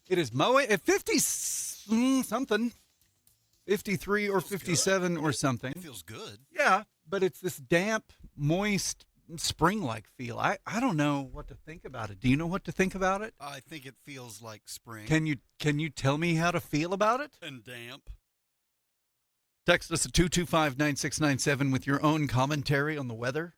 It is mowing at 50 something, 53 or 57 or something. It feels good. Yeah, but it's this damp, moist, spring-like feel. I don't know what to think about it. Do you know what to think about it? I think it feels like spring. Can you tell me how to feel about it? And damp. Text us at 225-9697 with your own commentary on the weather.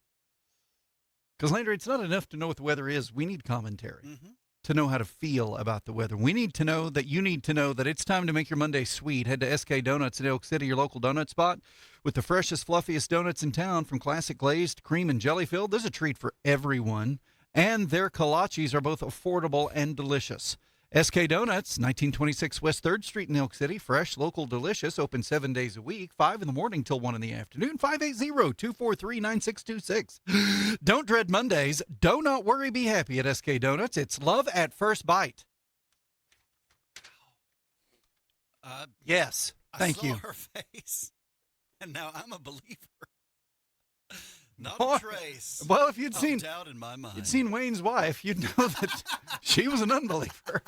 Because, Landry, it's not enough to know what the weather is. We need commentary to know how to feel about the weather. We need to know that you need to know that it's time to make your Monday sweet. Head to SK Donuts in Elk City, your local donut spot, with the freshest, fluffiest donuts in town, from classic glazed to cream and jelly filled. There's a treat for everyone. And their kolaches are both affordable and delicious. SK Donuts, 1926 West 3rd Street in Elk City. Fresh, local, delicious. Open 7 days a week, 5 in the morning till 1 in the afternoon. 580-243-9626. Don't dread Mondays. Do not worry, be happy at SK Donuts. It's love at first bite. Yes, thank you. I saw her face, and now I'm a believer. Not a trace. Well, if you'd seen doubt in my mind. You'd seen Wayne's wife, you'd know that she was an unbeliever.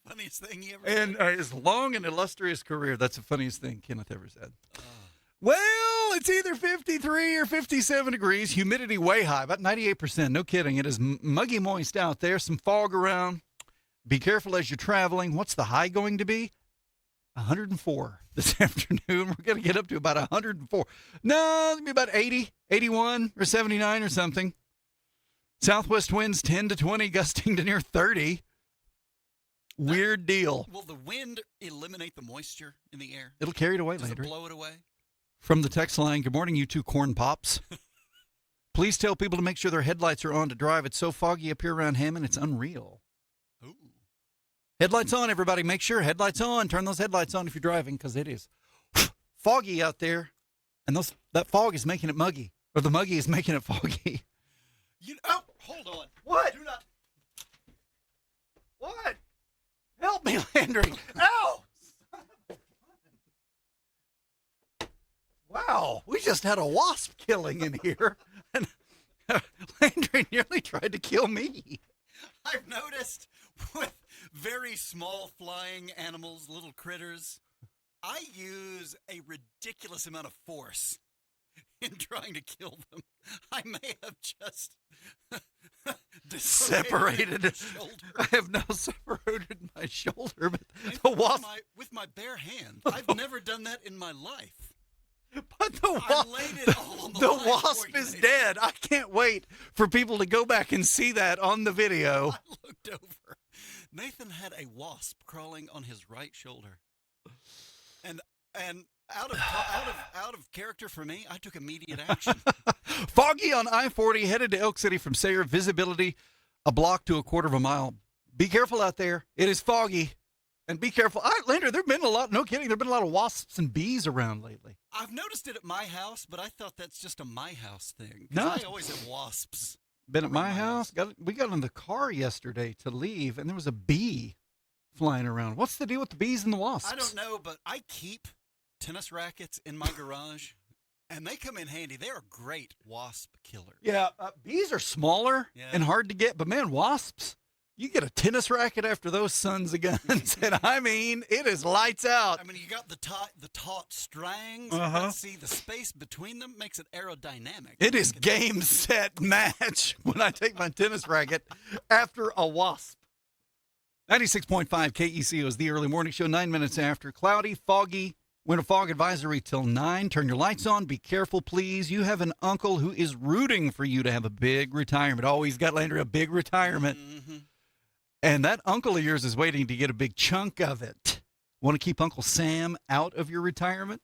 Funniest thing he ever said. And his long and illustrious career, that's the funniest thing Kenneth ever said. Well, it's either 53 or 57 degrees, humidity way high, about 98%. No kidding. It is muggy moist out there, some fog around. Be careful as you're traveling. What's the high going to be? 104 this afternoon. We're going to get up to about 104. No, it'll be about 80, 81 or 79 or something. Southwest winds 10 to 20, gusting to near 30. Weird deal. Will the wind eliminate the moisture in the air? It'll carry it away, Does Landry. it blow it away? From the text line, good morning, you two corn pops. Please tell people to make sure their headlights are on to drive. It's so foggy up here around Hammond, it's unreal. Ooh. Headlights on, everybody. Make sure headlights on. Turn those headlights on if you're driving, because it is foggy out there, and that fog is making it muggy, or the muggy is making it foggy. Hold on. What? Do not. What? Help me, Landry. Ow! Wow, we just had a wasp killing in here, and Landry nearly tried to kill me. I've noticed with very small flying animals, little critters, I use a ridiculous amount of force in trying to kill them. I may have just separated my shoulder. I have now separated my shoulder, but Maybe the wasp with my bare hand. I've never done that in my life. But the wasp is Nathan. dead. I can't wait for people to go back and see that on the video. I looked over. Nathan had a wasp crawling on his right shoulder, and out of character for me, I took immediate action. Foggy on I-40 headed to Elk City from Sayre. Visibility a block to a quarter of a mile. Be careful out there. It is foggy. And be careful. Landry, there have been no kidding, there have been a lot of wasps and bees around lately. I've noticed it at my house, but I thought that's just a my house thing. No. I always have wasps. Been at my house. We got in the car yesterday to leave, and there was a bee flying around. What's the deal with the bees and the wasps? I don't know, but I keep tennis rackets in my garage, and they come in handy. They are great wasp killers. Yeah, bees are smaller and hard to get, but man, wasps, you get a tennis racket after those sons of guns, and I mean, it is lights out. I mean, you got the taut strangs. Let's see, the space between them makes it aerodynamic. It is game, set, match when I take my tennis racket after a wasp. 96.5 KECO is the early morning show, 9 minutes after. Cloudy, foggy, winter fog advisory till 9. Turn your lights on. Be careful, please. You have an uncle who is rooting for you to have a big retirement. Always got, Landry, a big retirement. Mm-hmm. And that uncle of yours is waiting to get a big chunk of it. Want to keep Uncle Sam out of your retirement?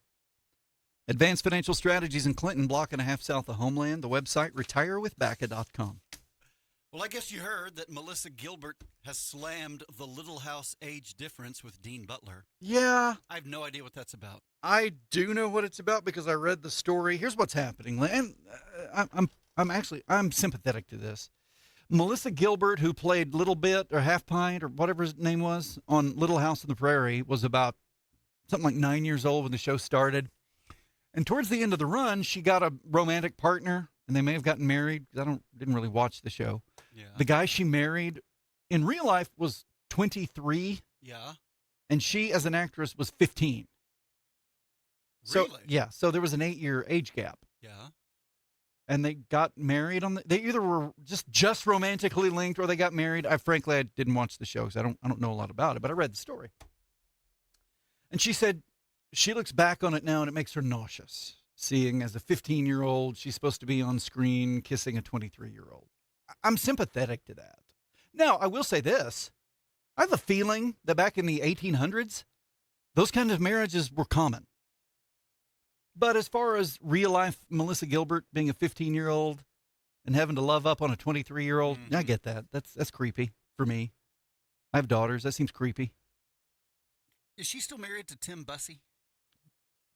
Advanced Financial Strategies in Clinton, block and a half south of Homeland. The website, retirewithbacca.com. Well, I guess you heard that Melissa Gilbert has slammed the Little House age difference with Dean Butler. Yeah. I have no idea what that's about. I do know what it's about because I read the story. Here's what's happening. And I'm sympathetic to this. Melissa Gilbert, who played Little Bit or Half Pint or whatever his name was on Little House on the Prairie, was about something like 9 years old when the show started. And towards the end of the run, she got a romantic partner and they may have gotten married. I didn't really watch the show. Yeah. The guy she married in real life was 23. Yeah. And she, as an actress, was 15. So, Really? yeah. So there was an 8-year age gap. Yeah. And they got married they either were just romantically linked or they got married. Frankly, I didn't watch the show because I don't know a lot about it, but I read the story. And she said she looks back on it now and it makes her nauseous, seeing as a 15-year-old, she's supposed to be on screen kissing a 23-year-old. I'm sympathetic to that. Now, I will say this. I have a feeling that back in the 1800s, those kind of marriages were common. But as far as real life Melissa Gilbert being a 15-year-old and having to love up on a 23-year-old, I get that. That's creepy for me. I have daughters. That seems creepy. Is she still married to Tim Bussey?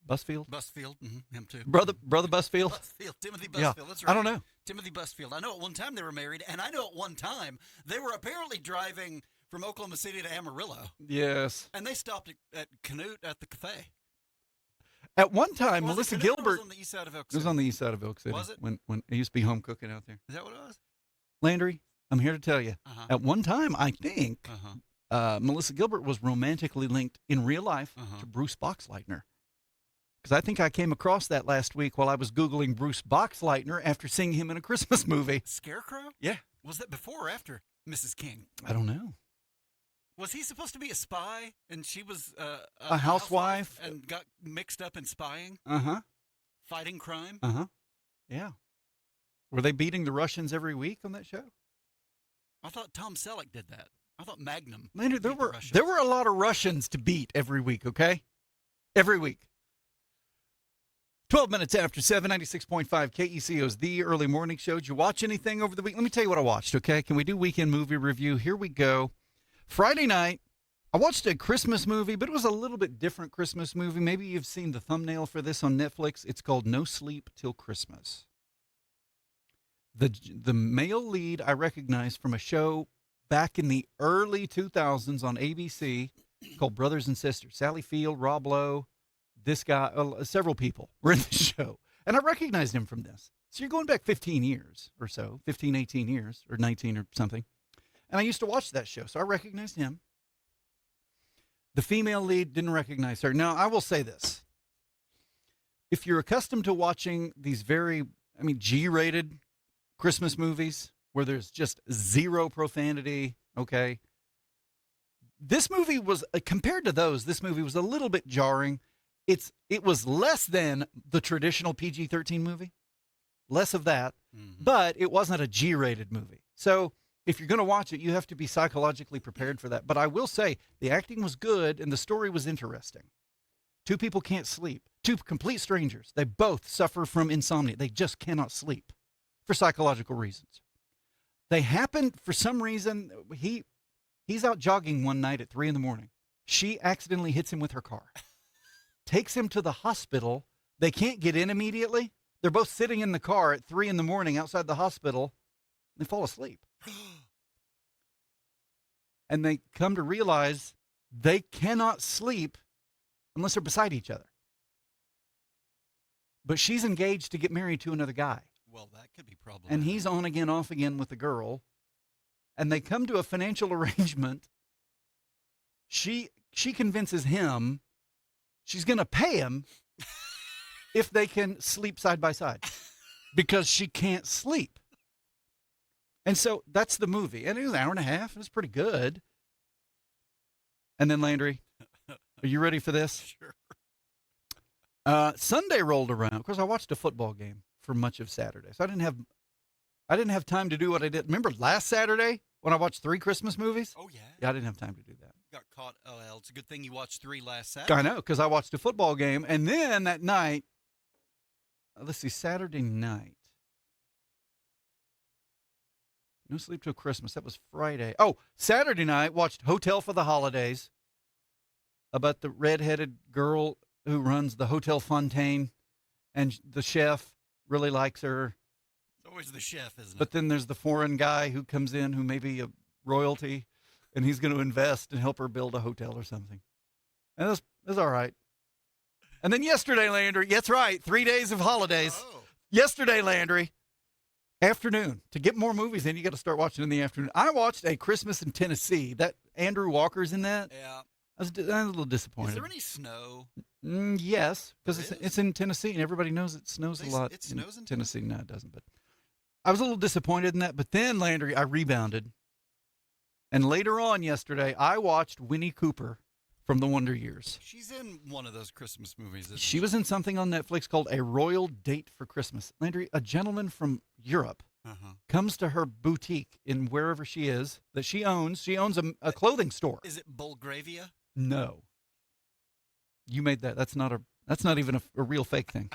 Busfield? Busfield. Him too. Brother Busfield? Busfield. Timothy Busfield. Yeah. That's right. I don't know. Timothy Busfield. I know at one time they were married, and I know at one time they were apparently driving from Oklahoma City to Amarillo. Yes. And they stopped at Commute at the cafe. At one time, Melissa Gilbert. Was on the east side of Elk It was on the east side of Elk City. Was it? When it used to be home cooking out there. Is that what it was? Landry, I'm here to tell you. At one time, I think Melissa Gilbert was romantically linked in real life to Bruce Boxleitner. Because I think I came across that last week while I was Googling Bruce Boxleitner after seeing him in a Christmas movie. Scarecrow? Yeah. Was that before or after Mrs. King? I don't know. Was he supposed to be a spy and she was a housewife and got mixed up in spying? Fighting crime? Yeah. Were they beating the Russians every week on that show? I thought Tom Selleck did that. I thought Magnum. Landry, there were a lot of Russians to beat every week, okay? Every week. 12 minutes after 7, 96.5 KECO's The Early Morning Show. Did you watch anything over the week? Let me tell you what I watched, okay? Can we do weekend movie review? Here we go. Friday night, I watched a Christmas movie, but it was a little bit different Christmas movie. Maybe you've seen the thumbnail for this on Netflix. It's called No Sleep Till Christmas. The male lead I recognize from a show back in the early 2000s on ABC called Brothers and Sisters. Sally Field, Rob Lowe, this guy, several people were in the show. And I recognized him from this. So you're going back 15 years or so, 15, 18 years, or 19 or something. And I used to watch that show, so I recognized him. The female lead, didn't recognize her. Now, I will say this. If you're accustomed to watching these G-rated Christmas movies where there's just zero profanity, okay, this movie was, compared to those, this movie was a little bit jarring. It was less than the traditional PG-13 movie, less of that, but it wasn't a G-rated movie. So if you're going to watch it, you have to be psychologically prepared for that. But I will say the acting was good and the story was interesting. Two people can't sleep. Two complete strangers. They both suffer from insomnia. They just cannot sleep for psychological reasons. They happen, for some reason, he's out jogging one night at 3 a.m. She accidentally hits him with her car. Takes him to the hospital. They can't get in immediately. They're both sitting in the car at 3 a.m. outside the hospital. They fall asleep. And they come to realize they cannot sleep unless they're beside each other. But she's engaged to get married to another guy. Well, that could be problematic. And he's on again, off again with the girl. And they come to a financial arrangement. She convinces him she's going to pay him if they can sleep side by side because she can't sleep. And so that's the movie. And it was an hour and a half. It was pretty good. And then, Landry, are you ready for this? Sure. Sunday rolled around. Of course, I watched a football game for much of Saturday. So I didn't have time to do what I did. Remember last Saturday when I watched 3 Christmas movies? Oh, yeah. Yeah, I didn't have time to do that. Got caught. Oh, well, it's a good thing you watched 3 last Saturday. I know, because I watched a football game. And then that night, let's see, Saturday night. No Sleep Till Christmas. That was Friday. Oh, Saturday night, watched Hotel for the Holidays about the redheaded girl who runs the Hotel Fontaine, and the chef really likes her. It's always the chef, isn't it? But then there's the foreign guy who comes in who may be a royalty, and he's going to invest and help her build a hotel or something. And it was all right. And then yesterday, Landry, that's right, 3 days of holidays. Oh. Yesterday, Landry, Afternoon. To get more movies in, you got to start watching in the afternoon. I watched A Christmas in Tennessee. That Andrew Walker's in that. Yeah. I was a little disappointed. Is there any snow? Yes, because There is? it's in Tennessee, and everybody knows it snows a lot. It snows in Tennessee. No, it doesn't. But I was a little disappointed in that. But then, Landry, I rebounded. And later on yesterday, I watched Winnie Cooper from The Wonder Years. She's in one of those Christmas movies, isn't She was in something on Netflix called A Royal Date for Christmas. Landry, a gentleman from Europe comes to her boutique in wherever she is that she owns. She owns a clothing store. Is it Bulgravia? No. You made that. That's not even a real fake thing.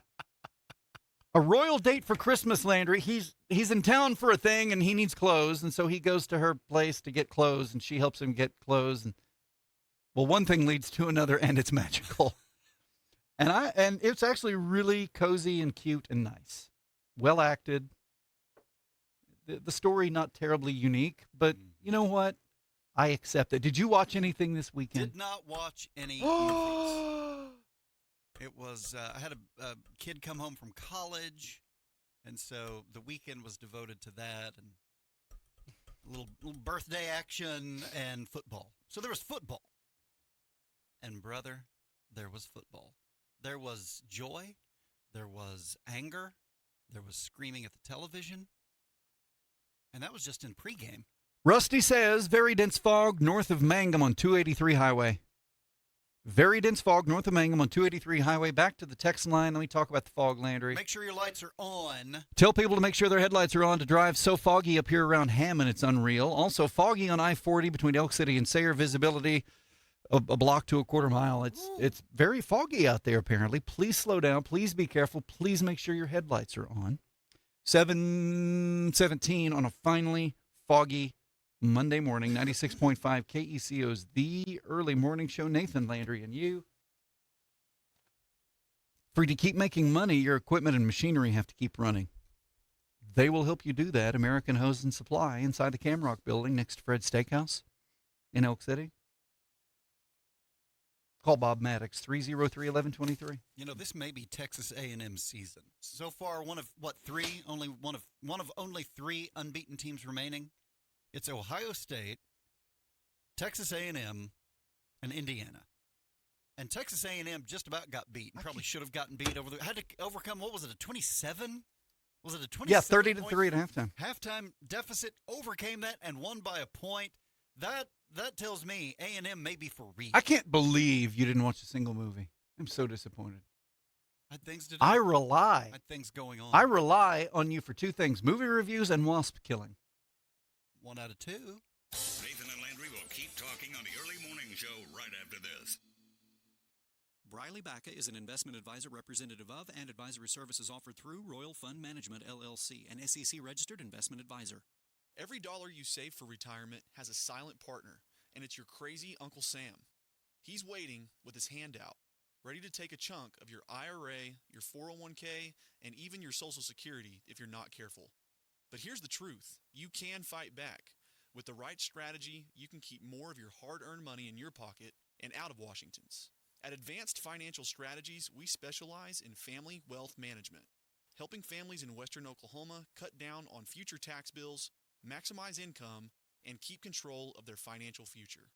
A royal date for Christmas, Landry. He's in town for a thing and he needs clothes, and so he goes to her place to get clothes, and she helps him get clothes. And well, one thing leads to another, and it's magical. And it's actually really cozy and cute and nice, well acted. The story not terribly unique, but you know what? I accept it. Did you watch anything this weekend? Did not watch any movies. It was, I had a kid come home from college, and so the weekend was devoted to that, and a little birthday action and football. So there was football. And brother, there was football. There was joy. There was anger. There was screaming at the television. And that was just in pregame. Rusty says, very dense fog north of Mangum on 283 highway. Very dense fog north of Mangum on 283 highway. Back to the text line. Let me talk about the fog, Landry. Make sure your lights are on. Tell people to make sure their headlights are on to drive. So foggy up here around Hammond, it's unreal. Also foggy on I-40 between Elk City and Sayre. Visibility a block to a quarter mile. It's very foggy out there, apparently. Please slow down. Please be careful. Please make sure your headlights are on. 7:17 on a finally foggy Monday morning. 96.5 KECO's The Early Morning Show. Nathan, Landry, and you. For you to keep making money, your equipment and machinery have to keep running. They will help you do that. American Hose and Supply inside the Camrock building next to Fred's Steakhouse in Elk City. Call Bob Maddox, 303-1123. You know, this may be Texas A&M season. So far, one of three? Only one of only three unbeaten teams remaining. It's Ohio State, Texas A&M, and Indiana. And Texas A&M just about got beat. Probably should have gotten beat had to overcome, what was it, a 27? Was it a 27? Yeah, 30-3 at halftime. Halftime deficit, overcame that, and won by a point. That tells me A&M may be for real. I can't believe you didn't watch a single movie. I'm so disappointed. I had things to do. I had things going on. I rely on you for two things: movie reviews and wasp killing. 1 out of 2. Nathan and Landry will keep talking on the early morning show right after this. Briley Baca is an investment advisor representative of and advisory services offered through Royal Fund Management, LLC, an SEC-registered investment advisor. Every dollar you save for retirement has a silent partner, and it's your crazy Uncle Sam. He's waiting with his hand out, ready to take a chunk of your IRA, your 401k, and even your Social Security if you're not careful. But here's the truth. You can fight back. With the right strategy, you can keep more of your hard-earned money in your pocket and out of Washington's. At Advanced Financial Strategies, we specialize in family wealth management, helping families in western Oklahoma cut down on future tax bills, maximize income, and keep control of their financial future.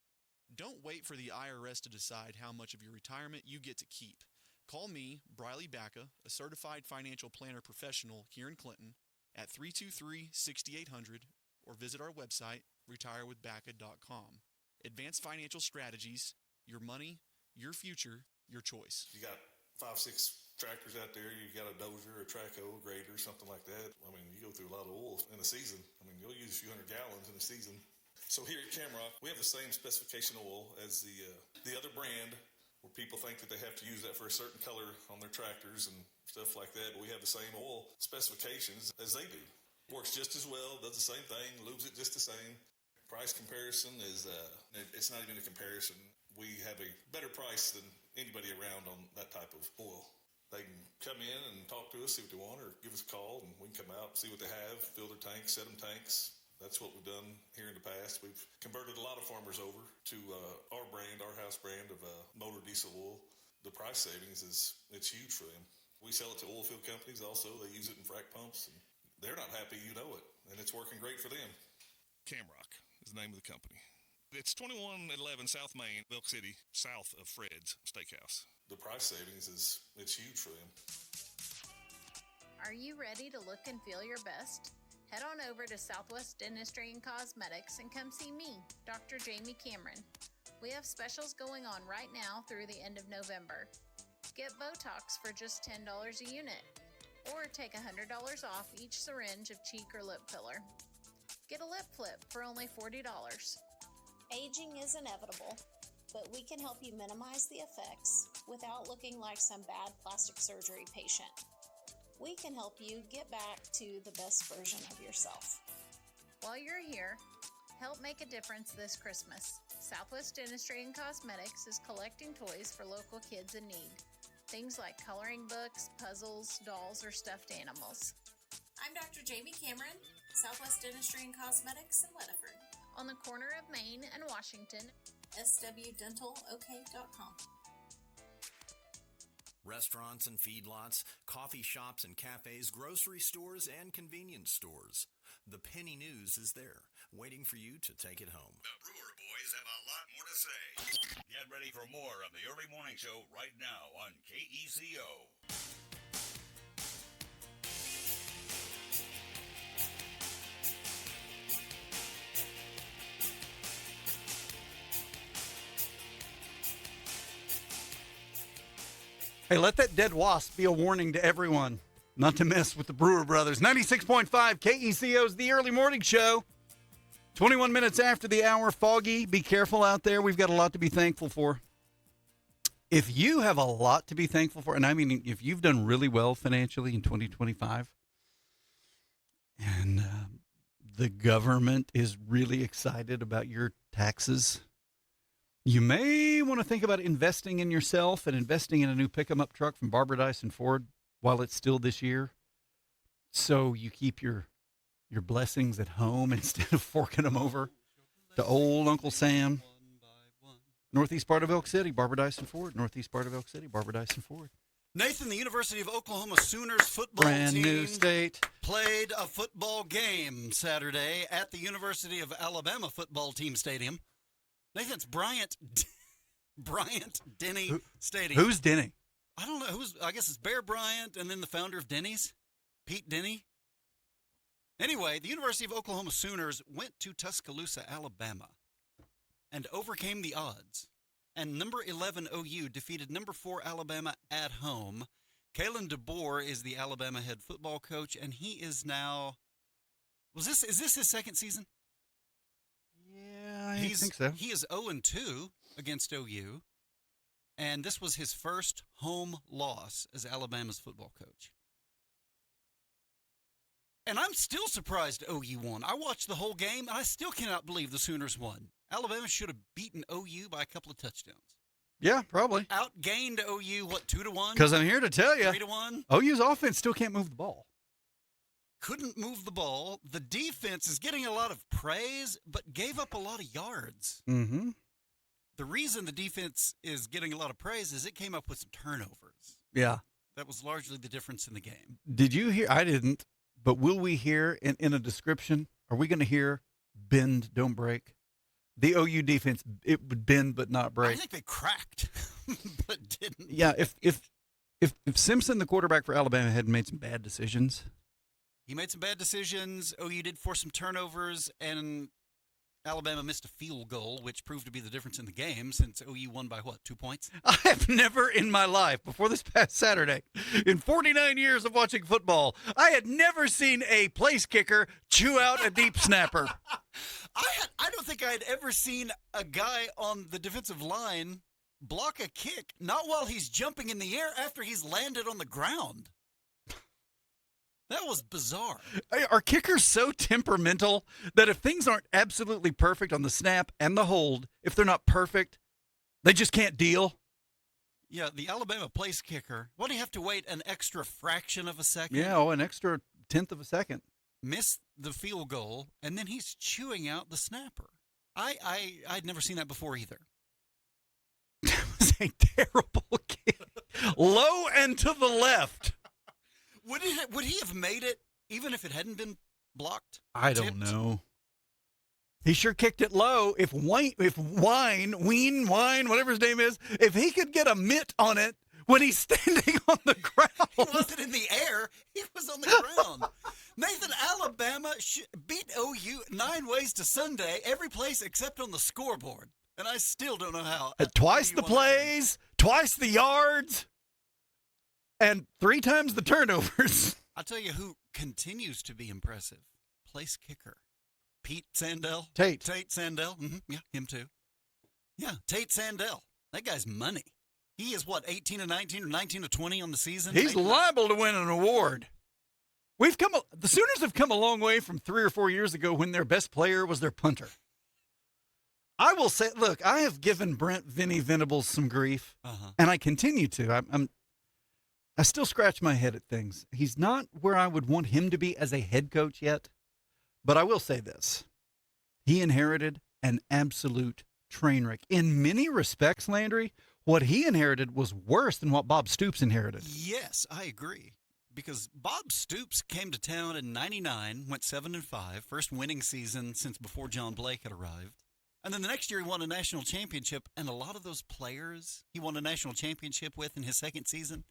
Don't wait for the IRS to decide how much of your retirement you get to keep. Call me, Briley Baca, a certified financial planner professional here in Clinton, at 323-6800, or visit our website, retirewithbaca.com. Advanced Financial Strategies, your money, your future, your choice. You got 5-6 tractors out there, you got a dozer, a traco, a grader, something like that. I mean, you go through a lot of oil in the season. I mean, you'll use a few hundred gallons in a season. So here at Camrock, we have the same specification oil as the other brand, where people think that they have to use that for a certain color on their tractors and stuff like that. But we have the same oil specifications as they do. Works just as well, does the same thing, lubes it just the same. Price comparison is, it's not even a comparison. We have a better price than anybody around on that type of oil. They can come in and talk to us, see what they want, or give us a call, and we can come out, see what they have, fill their tanks, set them tanks. That's what we've done here in the past. We've converted a lot of farmers over to our brand, our house brand of motor diesel oil. The price savings it's huge for them. We sell it to oil field companies also. They use it in frac pumps, and they're not happy, you know it, and it's working great for them. Camrock is the name of the company. It's 2111 South Main, Elk City, south of Fred's Steakhouse. The price savings it's huge for them. Are you ready to look and feel your best? Head on over to Southwest Dentistry and Cosmetics and come see me, Dr. Jamie Cameron. We have specials going on right now through the end of November. Get Botox for just $10 a unit, or take $100 off each syringe of cheek or lip filler. Get a lip flip for only $40. Aging is inevitable, but we can help you minimize the effects without looking like some bad plastic surgery patient. We can help you get back to the best version of yourself. While you're here, help make a difference this Christmas. Southwest Dentistry and Cosmetics is collecting toys for local kids in need. Things like coloring books, puzzles, dolls, or stuffed animals. I'm Dr. Jamie Cameron, Southwest Dentistry and Cosmetics in Weatherford. On the corner of Main and Washington, swdentalok.com. Restaurants and feedlots, coffee shops and cafes, grocery stores and convenience stores. The Penny News is there, waiting for you to take it home. The Brewer boys have a lot more to say. Get ready for more of the early morning show right now on KECO. Hey, let that dead wasp be a warning to everyone not to mess with the Brewer brothers. 96.5 KECO's The Early Morning Show. 21 minutes after the hour, foggy. Be careful out there. We've got a lot to be thankful for. If you have a lot to be thankful for, and I mean, if you've done really well financially in 2025, and the government is really excited about your taxes, you may want to think about investing in yourself and investing in a new pick-em-up truck from Barbara Dyson Ford while it's still this year, so you keep your blessings at home instead of forking them over to old Uncle Sam. Northeast part of Elk City, Barbara Dyson Ford. Northeast part of Elk City, Barbara Dyson Ford. Nathan, the University of Oklahoma Sooners football Brand team new state. played a football game Saturday at the University of Alabama football team stadium. Nathan, it's Bryant Denny Stadium. Who's Denny? I don't know. I guess it's Bear Bryant and then the founder of Denny's, Pete Denny. Anyway, the University of Oklahoma Sooners went to Tuscaloosa, Alabama, and overcame the odds. And number 11 OU defeated number 4 Alabama at home. Kalen DeBoer is the Alabama head football coach, and he is now. Is this his second season? Yeah, I think so. He is 0-2 against OU, and this was his first home loss as Alabama's football coach. And I'm still surprised OU won. I watched the whole game, and I still cannot believe the Sooners won. Alabama should have beaten OU by a couple of touchdowns. Yeah, probably. Outgained OU, 2-1? Because I'm here to tell you, 3-1? OU's offense still can't move the ball. Couldn't move the ball. The defense is getting a lot of praise, but gave up a lot of yards. Mm-hmm. The reason the defense is getting a lot of praise is it came up with some turnovers. Yeah. That was largely the difference in the game. Did you hear? I didn't. But will we hear in a description, are we going to hear bend, don't break? The OU defense, it would bend but not break. I think they cracked, but didn't. Yeah, if Simpson, the quarterback for Alabama, had made some bad decisions. He made some bad decisions. OU did force some turnovers, and Alabama missed a field goal, which proved to be the difference in the game since OU won by, 2 points? I have never in my life, before this past Saturday, in 49 years of watching football, I had never seen a place kicker chew out a deep snapper. I don't think I had ever seen a guy on the defensive line block a kick, not while he's jumping in the air, after he's landed on the ground. That was bizarre. Are kickers so temperamental that if things aren't absolutely perfect on the snap and the hold, if they're not perfect, they just can't deal? Yeah, the Alabama place kicker, what do you have to wait, an extra fraction of a second? Yeah, an extra tenth of a second. Missed the field goal, and then he's chewing out the snapper. I'd never seen that before either. That was a terrible kick. Low and to the left. Would he have made it even if it hadn't been blocked? I don't tipped? know. He sure kicked it low. If Wayne, whatever his name is, if he could get a mitt on it when he's standing on the ground. He wasn't in the air. He was on the ground. Nathan, Alabama beat OU 9 ways to Sunday, every place except on the scoreboard. And I still don't know how. Twice the plays, twice the yards, and 3 times the turnovers. I'll tell you who continues to be impressive. Place kicker. Pete Sandell. Tate Sandell. Mm-hmm. Yeah, him too. Yeah, Tate Sandell. That guy's money. He is, 18 to 19 or 19 to 20 on the season? He's liable to win an award. The Sooners have come a long way from 3 or 4 years ago when their best player was their punter. I will say, look, I have given Brent Vinny Venables some grief, and I continue to. I still scratch my head at things. He's not where I would want him to be as a head coach yet, but I will say this. He inherited an absolute train wreck. In many respects, Landry, what he inherited was worse than what Bob Stoops inherited. Yes, I agree. Because Bob Stoops came to town in 99, went 7-5, first winning season since before John Blake had arrived. And then the next year he won a national championship, and a lot of those players he won a national championship with in his second season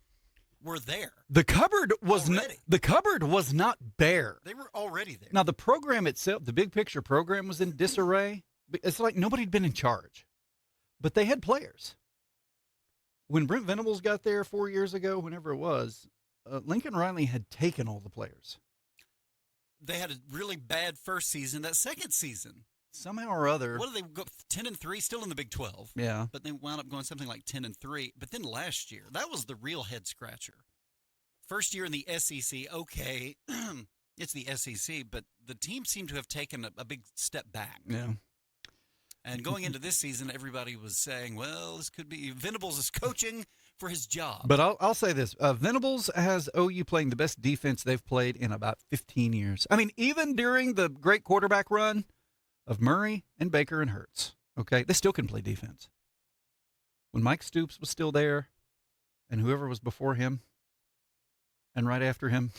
were there. The cupboard was not bare. They were already there. Now the program itself, the big picture program, was in disarray. It's like nobody'd been in charge, but they had players. When Brent Venables got there 4 years ago, whenever it was, Lincoln Riley had taken all the players. They had a really bad first season. That second season, somehow or other, what did they go 10-3? Still in the Big 12. Yeah, but they wound up going something like 10-3. But then last year, that was the real head scratcher. First year in the SEC, okay, it's the SEC, but the team seemed to have taken a big step back. Yeah. And going into this season, everybody was saying, well, this could be Venables is coaching for his job. But I'll say this. Venables has OU playing the best defense they've played in about 15 years. I mean, even during the great quarterback run of Murray and Baker and Hurts, okay, they still can play defense. When Mike Stoops was still there and whoever was before him and right after him,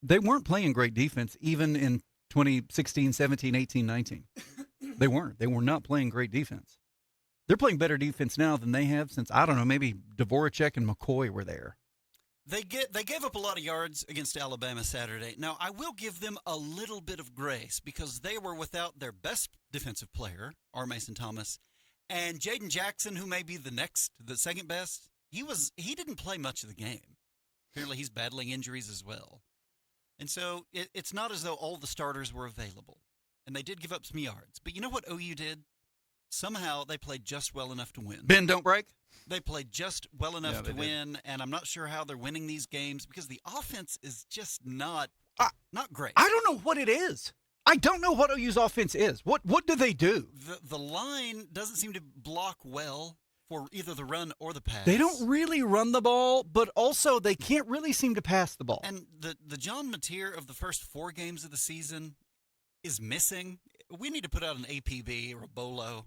they weren't playing great defense even in 2016, 17, 18, 19. They weren't. They were not playing great defense. They're playing better defense now than they have since, I don't know, maybe Dvorak and McCoy were there. They gave up a lot of yards against Alabama Saturday. Now, I will give them a little bit of grace because they were without their best defensive player, R. Mason Thomas, and Jaden Jackson, who may be the second best. He didn't play much of the game. Apparently, he's battling injuries as well. And so it's not as though all the starters were available. And they did give up some yards. But you know what OU did? Somehow they played just well enough to win. Bend, don't break? They played just well enough to win, and I'm not sure how they're winning these games because the offense is just not great. I don't know what it is. I don't know what OU's offense is. What do they do? The line doesn't seem to block well for either the run or the pass. They don't really run the ball, but also they can't really seem to pass the ball. And the John Mateer of the first 4 games of the season is missing. We need to put out an APB or a BOLO.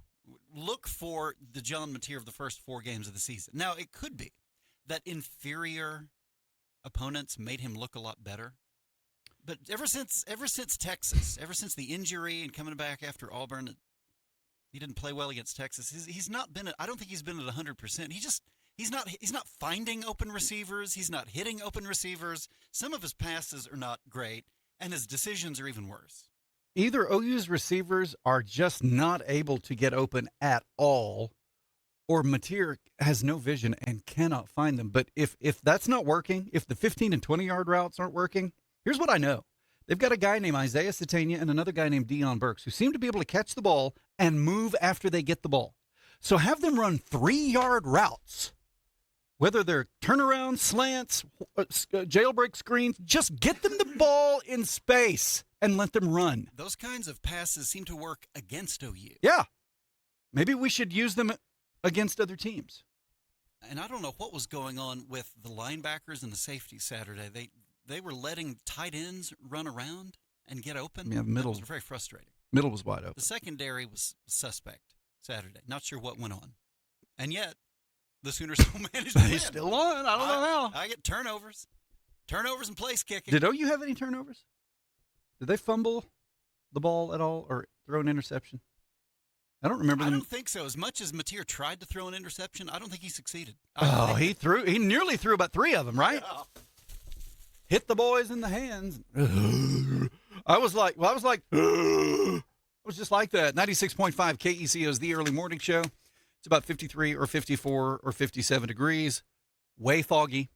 Look for the John Mateer of the first 4 games of the season. Now, it could be that inferior opponents made him look a lot better. But ever since Texas, ever since the injury and coming back after Auburn, he didn't play well against Texas. He's not been I don't think he's been at 100%. He's not finding open receivers. He's not hitting open receivers. Some of his passes are not great, and his decisions are even worse. Either OU's receivers are just not able to get open at all, or Mateer has no vision and cannot find them. But if that's not working, if the 15 and 20-yard routes aren't working, here's what I know. They've got a guy named Isaiah Satania and another guy named Deion Burks who seem to be able to catch the ball and move after they get the ball. So have them run 3-yard routes, whether they're turnaround, slants, jailbreak screens. Just get them the ball in space and let them run. Those kinds of passes seem to work against OU. Yeah. Maybe we should use them against other teams. And I don't know what was going on with the linebackers and the safeties Saturday. They were letting tight ends run around and get open. Yeah, middle. It was very frustrating. Middle was wide open. The secondary was suspect Saturday. Not sure what went on. And yet, the Sooners still managed to win. He's still on. I don't know how. I get turnovers. Turnovers and place kicking. Did OU have any turnovers? Did they fumble the ball at all or throw an interception? I don't remember them. I don't think so. As much as Mateer tried to throw an interception, I don't think he succeeded. He nearly threw about 3 of them, right? Yeah. Hit the boys in the hands. I was just like that. 96.5 KECO is the early morning show. It's about 53 or 54 or 57 degrees. Way foggy.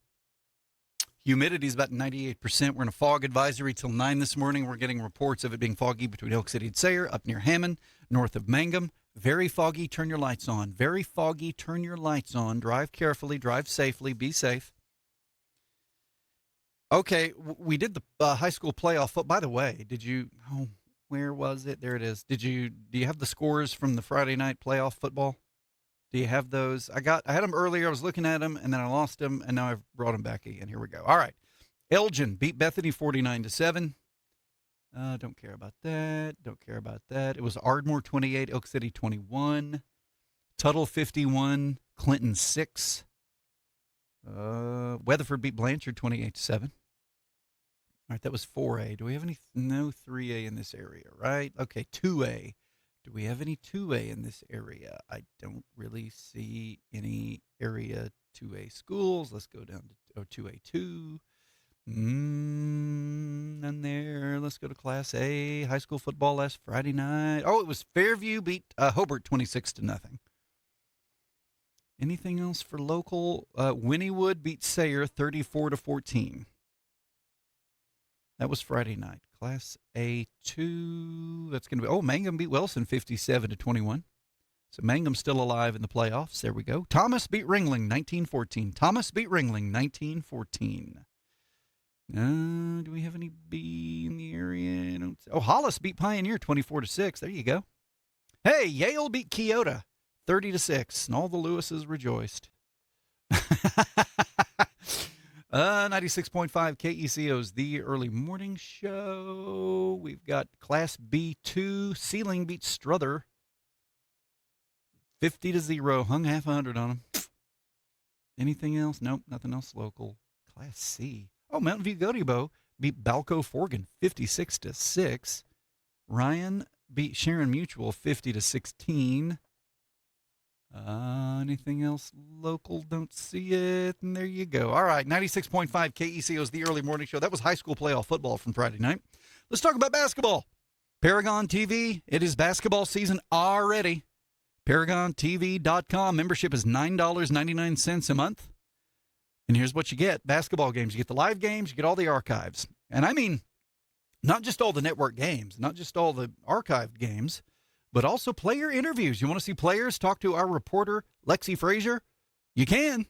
Humidity is about 98%. We're in a fog advisory till 9 this morning. We're getting reports of it being foggy between Elk City and Sayre, up near Hammond, north of Mangum. Very foggy. Turn your lights on. Very foggy. Turn your lights on. Drive carefully. Drive safely. Be safe. Okay, we did the high school playoff. By the way, did you? Oh, where was it? There it is. Do you have the scores from the Friday night playoff football? Do you have those? I had them earlier. I was looking at them, and then I lost them, and now I've brought them back again. Here we go. All right. Elgin beat Bethany 49-7. Don't care about that. Don't care about that. It was Ardmore 28, Elk City 21. Tuttle 51, Clinton 6. Weatherford beat Blanchard 28-7. All right, that was 4A. Do we have any? No 3A in this area, right? Okay, 2A. Do we have any 2A in this area? I don't really see any area 2A schools. Let's go down to 2A2. None there. Let's go to Class A. High school football last Friday night. Oh, it was Fairview beat Hobart 26-0. Anything else for local? Wynnewood beat Sayre 34-14. That was Friday night. Class A2. That's going to be. Oh, Mangum beat Wilson 57-21. So Mangum's still alive in the playoffs. There we go. Thomas beat Ringling 19-14. Thomas beat Ringling 19-14. Do we have any B in the area? Hollis beat Pioneer 24-6. There you go. Hey, Yale beat Keota 30-6, and all the Lewises rejoiced. 96.5 KECO's The Early Morning Show. We've got Class B2. Sealing beat Strother 50-0. Hung half 100 on them. Anything else? Nope, nothing else local. Class C. Oh, Mountain View Gotebo beat Balco Forgan 56-6. Ryan beat Sharon Mutual 50-16. Anything else local? Don't see it. And there you go. All right, 96.5 KECO's The Early Morning Show. That was high school playoff football from Friday night. Let's talk about basketball. Paragon TV, it is basketball season already. ParagonTV.com. Membership is $9.99 a month. And here's what you get. Basketball games. You get the live games. You get all the archives. And I mean, not just all the network games, not just all the archived games, but also player interviews. You want to see players talk to our reporter, Lexi Frazier? You can.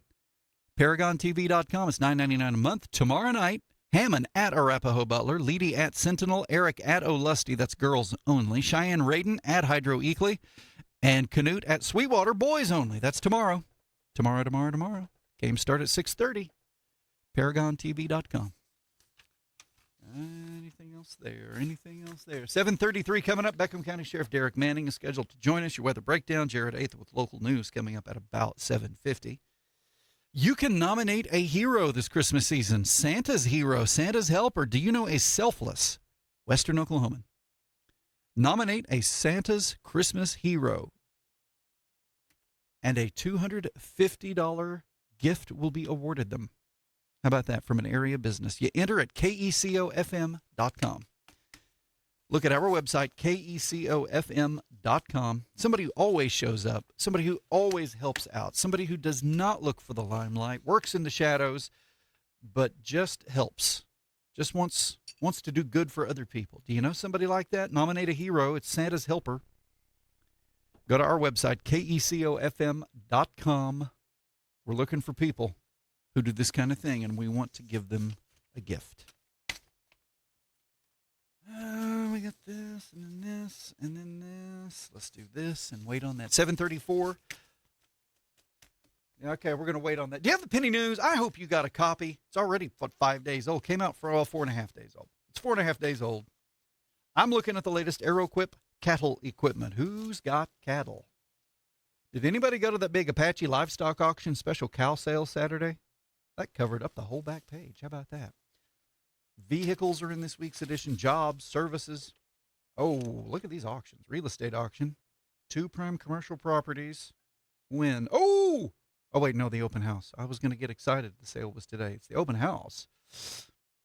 ParagonTV.com. It's $9.99 a month. Tomorrow night, Hammond at Arapahoe Butler, Leedy at Sentinel, Eric at O'Lusty, that's girls only, Cheyenne Radin at Hydro Eakley, and Commute at Sweetwater, boys only. That's tomorrow. Tomorrow. Games start at 6:30. ParagonTV.com. Anything else there? 7:33 coming up. Beckham County Sheriff Derek Manning is scheduled to join us. Your weather breakdown. Jared 8th with local news coming up at about 7:50. You can nominate a hero this Christmas season. Santa's hero, Santa's helper. Do you know a selfless Western Oklahoman? Nominate a Santa's Christmas hero, and a $250 gift will be awarded them. How about that from an area business? You enter at KECOFM.com. Look at our website, KECOFM.com. Somebody who always shows up, somebody who always helps out, somebody who does not look for the limelight, works in the shadows, but just helps, just wants to do good for other people. Do you know somebody like that? Nominate a hero. It's Santa's helper. Go to our website, KECOFM.com. We're looking for people who do this kind of thing, and we want to give them a gift. We got this, and then this, and then this. Let's do this and wait on that. 7:34. Okay, we're going to wait on that. Do you have the penny news? I hope you got a copy. It's already, 5 days old. Came out for 4.5 days old. It's 4.5 days old. I'm looking at the latest AeroQuip cattle equipment. Who's got cattle? Did anybody go to that big Apache livestock auction special cow sale Saturday? That covered up the whole back page. How about that? Vehicles are in this week's edition. Jobs, services. Oh, look at these auctions. Real estate auction. 2 prime commercial properties. Win. Oh, wait, no, the open house. I was going to get excited. The sale was today. It's the open house.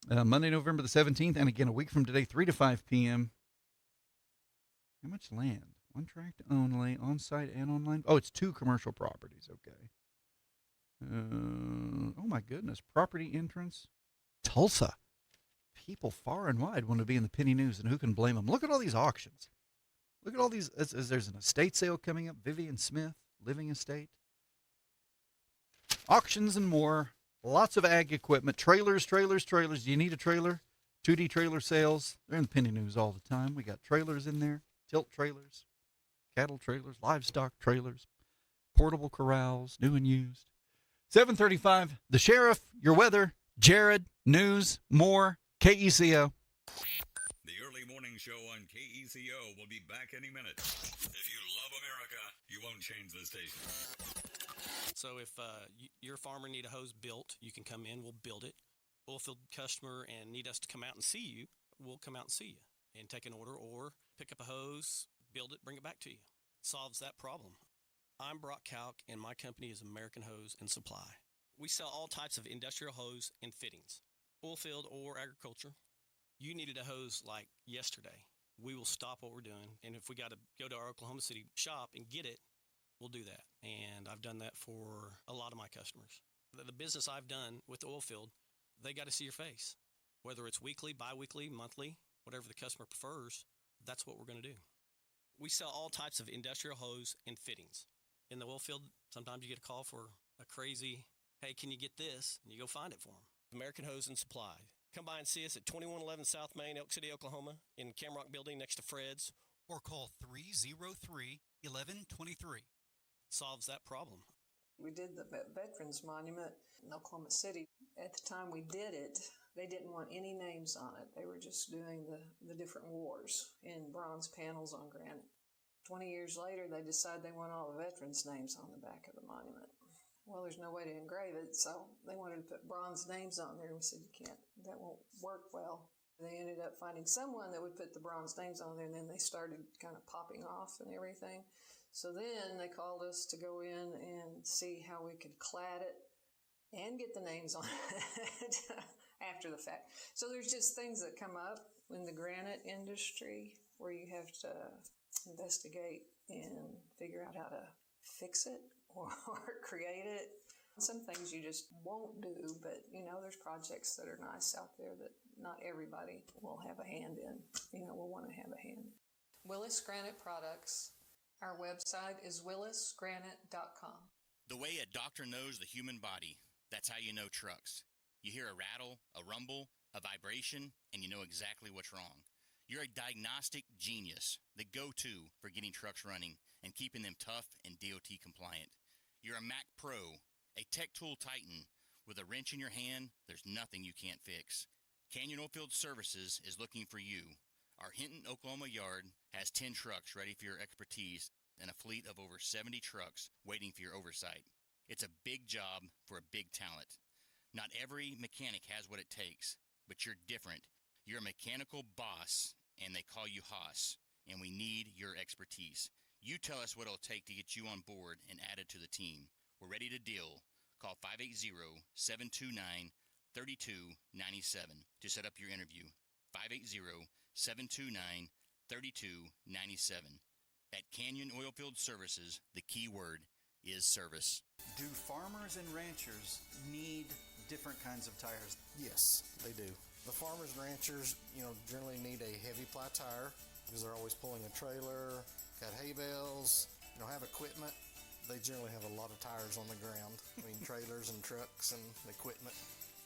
Monday, November the 17th, and again, a week from today, 3 to 5 p.m. How much land? One tract only, on-site and online. Oh, it's 2 commercial properties. Okay. Oh, my goodness. Property entrance. Tulsa. People far and wide want to be in the penny news, and who can blame them? Look at all these auctions. Look at all these. There's an estate sale coming up. Vivian Smith, Living Estate. Auctions and more. Lots of ag equipment. Trailers. Do you need a trailer? 2D trailer sales. They're in the penny news all the time. We got trailers in there. Tilt trailers. Cattle trailers. Livestock trailers. Portable corrals. New and used. 7:35. The Sheriff. Your weather. Jared. News. More. KECO. The early morning show on KECO will be back any minute. If you love America, you won't change the station. So if your farmer need a hose built, you can come in, we'll build it. Oilfield customer and need us to come out and see you, we'll come out and see you and take an order or pick up a hose, build it, bring it back to you. Solves that problem. I'm Brock Kalk and my company is American Hose and Supply. We sell all types of industrial hose and fittings, oilfield or agriculture. You needed a hose like yesterday. We will stop what we're doing, and if we got to go to our Oklahoma City shop and get it, we'll do that. And I've done that for a lot of my customers. The business I've done with the oilfield, they got to see your face. Whether it's weekly, bi-weekly, monthly, whatever the customer prefers, that's what we're going to do. We sell all types of industrial hose and fittings. In the oilfield, sometimes you get a call for a crazy, hey, can you get this? And you go find it for them. American Hose and Supply. Come by and see us at 2111 South Main, Elk City, Oklahoma, in Camrock Building next to Fred's. Or call 303-1123. Solves that problem. We did the Veterans Monument in Oklahoma City. At the time we did it, they didn't want any names on it. They were just doing the different wars in bronze panels on granite. 20 years later, they decided they want all the veterans' names on the back of the monument. Well, there's no way to engrave it, so they wanted to put bronze names on there, and we said, you can't, that won't work well. They ended up finding someone that would put the bronze names on there, and then they started kind of popping off and everything. So then they called us to go in and see how we could clad it and get the names on it after the fact. So there's just things that come up in the granite industry where you have to investigate and figure out how to fix it or create it. Some things you just won't do, but, there's projects that are nice out there that not everybody will have a hand in, will want to have a hand. Willis Granite Products. Our website is willisgranite.com. The way a doctor knows the human body, that's how you know trucks. You hear a rattle, a rumble, a vibration, and you know exactly what's wrong. You're a diagnostic genius, the go-to for getting trucks running and keeping them tough and DOT compliant. You're a Mac Pro, a tech tool titan. With a wrench in your hand, there's nothing you can't fix. Canyon Oilfield Services is looking for you. Our Hinton, Oklahoma yard has 10 trucks ready for your expertise and a fleet of over 70 trucks waiting for your oversight. It's a big job for a big talent. Not every mechanic has what it takes, but you're different. You're a mechanical boss, and they call you Haas, and we need your expertise. You tell us what it'll take to get you on board and added to the team. We're ready to deal. Call 580-729-3297 to set up your interview. 580-729-3297. At Canyon Oilfield Services, the key word is service. Do farmers and ranchers need different kinds of tires? Yes, they do. The farmers and ranchers, generally need a heavy ply tire because they're always pulling a trailer, got hay bales, have equipment. They generally have a lot of tires on the ground. Trailers and trucks and equipment.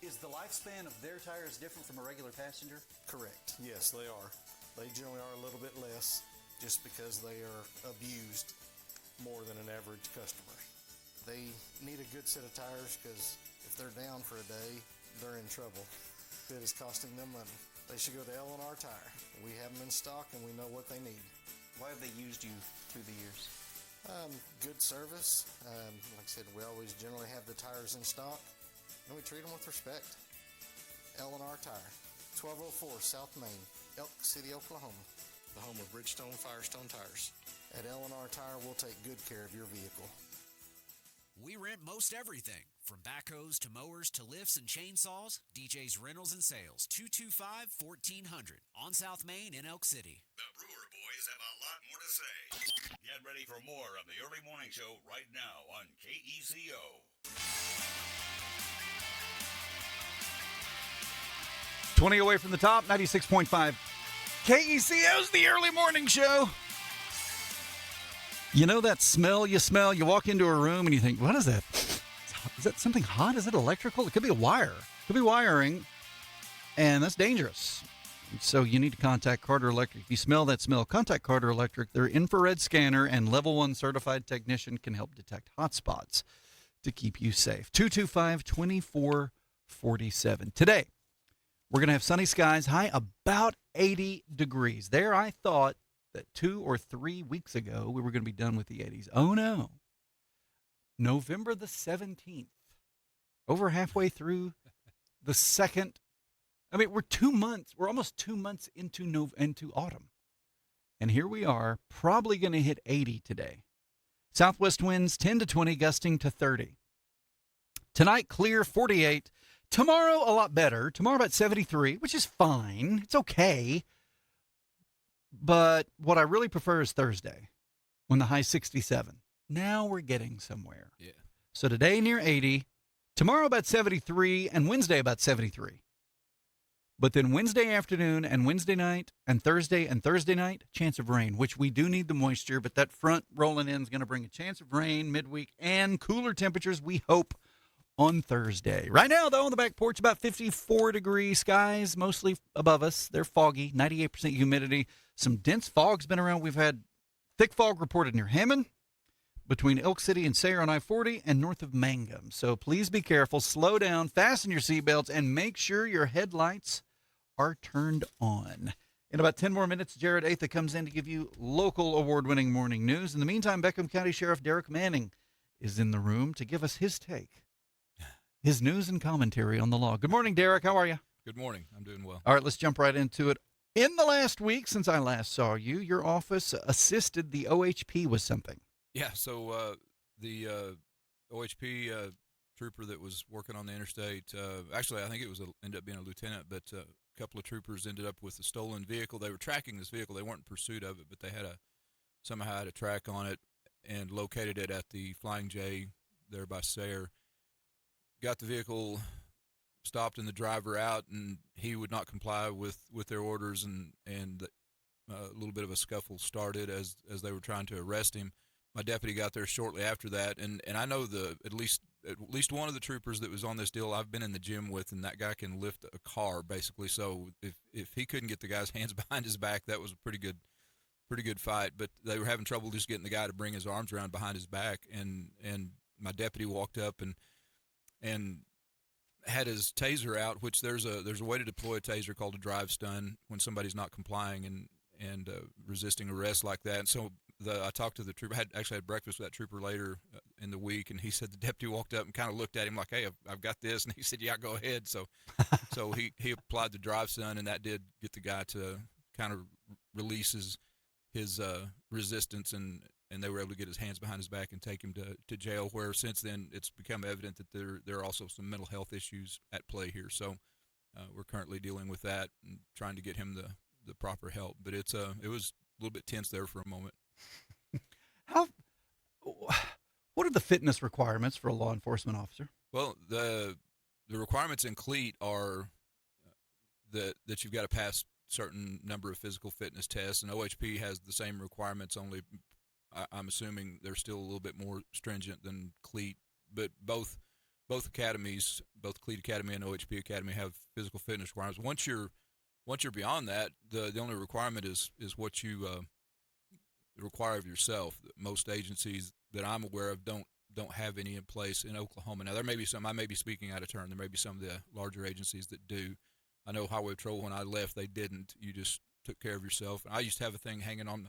Is the lifespan of their tires different from a regular passenger? Correct. Yes, they are. They generally are a little bit less just because they are abused more than an average customer. They need a good set of tires because if they're down for a day, they're in trouble. It is costing them money. They should go to L&R Tire. We have them in stock and we know what they need. Why have they used you through the years? Good service. Like I said, we always generally have the tires in stock, and we treat them with respect. L&R Tire, 1204 South Main, Elk City, Oklahoma. The home of Bridgestone Firestone Tires. At L&R Tire, we'll take good care of your vehicle. We rent most everything, from backhoes to mowers to lifts and chainsaws. DJ's Rentals and Sales, 225-1400 on South Main in Elk City. The Brewer boys have a lot more to say. Get ready for more of the early morning show right now on KECO. 20 away from the top, 96.5. KECO's the early morning show. You know that smell you smell? You walk into a room and you think, what is that? Is that something hot? Is it electrical? It could be a wire. It could be wiring, and that's dangerous. So you need to contact Carter Electric. If you smell that smell, contact Carter Electric. Their infrared scanner and level 1 certified technician can help detect hot spots to keep you safe. 225-2447. Today, we're going to have sunny skies, high about 80 degrees. There, I thought that 2 or 3 weeks ago we were going to be done with the 80s. Oh, no. November the 17th, over halfway through the second. I mean, we're 2 months. We're almost 2 months into autumn. And here we are, probably going to hit 80 today. Southwest winds 10 to 20, gusting to 30. Tonight, clear, 48. Tomorrow, a lot better. Tomorrow, about 73, which is fine. It's okay. But what I really prefer is Thursday, when the high 67. Now we're getting somewhere. Yeah. So today, near 80. Tomorrow, about 73. And Wednesday, about 73. But then Wednesday afternoon and Wednesday night and Thursday night, chance of rain, which we do need the moisture. But that front rolling in is going to bring a chance of rain midweek and cooler temperatures, we hope, on Thursday. Right now, though, on the back porch, about 54-degree skies, mostly above us. They're foggy, 98% humidity. Some dense fog's been around. We've had thick fog reported near Hammond, between Elk City and Sayre on I-40, and north of Mangum. So please be careful, slow down, fasten your seatbelts, and make sure your headlights are turned on. In about 10 more minutes, Jared Atha comes in to give you local award-winning morning news. In the meantime, Beckham County Sheriff Derek Manning is in the room to give us his take, his news and commentary on the law. Good morning, Derek. How are you? Good morning. I'm doing well. All right, let's jump right into it. In the last week since I last saw you, your office assisted the OHP with something. Yeah, so the OHP trooper that was working on the interstate, actually I think it was ended up being a lieutenant, but a couple of troopers ended up with a stolen vehicle. They were tracking this vehicle. They weren't in pursuit of it, but they somehow had a track on it and located it at the Flying J there by Sayre. Got the vehicle stopped and the driver out, and he would not comply with their orders, and a little bit of a scuffle started as they were trying to arrest him. My deputy got there shortly after that, and I know at least one of the troopers that was on this deal I've been in the gym with, and that guy can lift a car basically. So if he couldn't get the guy's hands behind his back, that was a pretty good fight. But they were having trouble just getting the guy to bring his arms around behind his back, and my deputy walked up and had his taser out, which there's a way to deploy a taser called a drive stun when somebody's not complying and resisting arrest like that. And so I talked to the trooper. I actually had breakfast with that trooper later in the week, and he said the deputy walked up and kind of looked at him like, "Hey, I've got this," and he said, "Yeah, go ahead." So he applied the drive stun, and that did get the guy to kind of release his resistance, and they were able to get his hands behind his back and take him to jail, where since then it's become evident that there are also some mental health issues at play here. So we're currently dealing with that and trying to get him the proper help. But it was a little bit tense there for a moment. What are the fitness requirements for a law enforcement officer? Well, the requirements in CLEAT are that you've got to pass certain number of physical fitness tests, and OHP has the same requirements, only I'm assuming they're still a little bit more stringent than CLEAT. But both academies, both CLEAT Academy and OHP Academy, have physical fitness requirements. Once you're beyond that, the only requirement is what you require of yourself. Most agencies that I'm aware of don't have any in place in Oklahoma. Now, there may be some. I may be speaking out of turn. There may be some of the larger agencies that do. I know Highway Patrol, when I left, they didn't. You just took care of yourself. I used to have a thing hanging on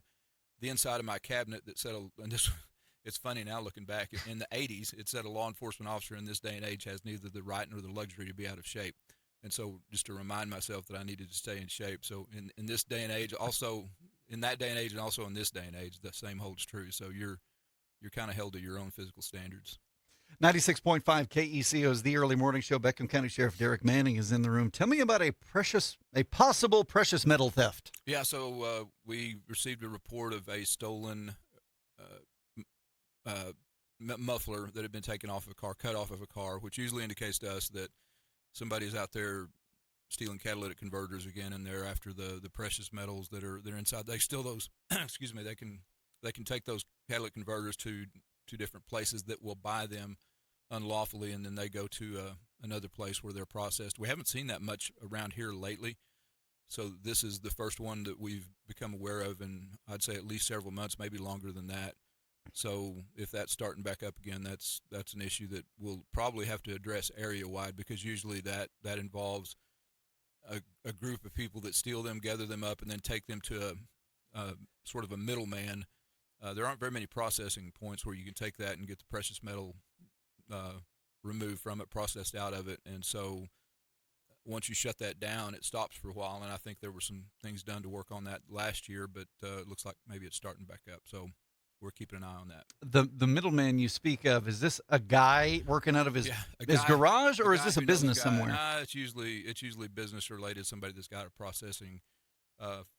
the inside of my cabinet that said, and this, it's funny now looking back, in the 80s, it said a law enforcement officer in this day and age has neither the right nor the luxury to be out of shape. And so just to remind myself that I needed to stay in shape. So in this day and age, also in that day and age, and also in this day and age, the same holds true. So you're kind of held to your own physical standards. 96.5 KECO is the early morning show. Beckham County Sheriff Derek Manning is in the room. Tell me about a possible precious metal theft. Yeah, so we received a report of a stolen muffler that had been taken off of a car, cut off of a car, which usually indicates to us that somebody's out there stealing catalytic converters again, and they're after the precious metals that are inside. They steal those. Excuse me. They can take those catalytic converters to different places that will buy them unlawfully, and then they go to another place where they're processed. We haven't seen that much around here lately, so this is the first one that we've become aware of in, I'd say, at least several months, maybe longer than that. So if that's starting back up again, that's an issue that we'll probably have to address area-wide, because usually that involves a group of people that steal them, gather them up, and then take them to a sort of a middleman. There aren't very many processing points where you can take that and get the precious metal removed from it, processed out of it. And so once you shut that down, it stops for a while. And I think there were some things done to work on that last year, but it looks like maybe it's starting back up. So we're keeping an eye on that. The middleman you speak of, is this a guy working out of his garage, or is this a business somewhere? Nah, it's usually business related. Somebody that's got a processing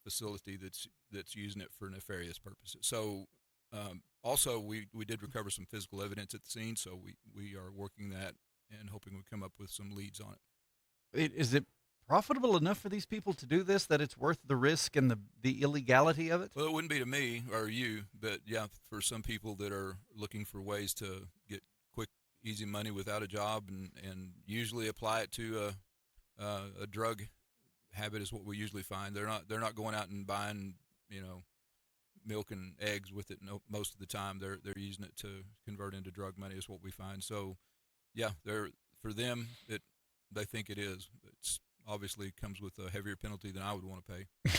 facility that's using it for nefarious purposes. So also we did recover some physical evidence at the scene, so we are working that and hoping we come up with some leads on it. Is it profitable enough for these people to do this, that it's worth the risk and the illegality of it? Well, it wouldn't be to me or you, but yeah, for some people that are looking for ways to get quick, easy money without a job, and usually apply it to a drug habit is what we usually find. They're not going out and buying, milk and eggs with it. No, most of the time they're using it to convert into drug money is what we find. So yeah, for them they think it is. It's obviously comes with a heavier penalty than I would want to pay.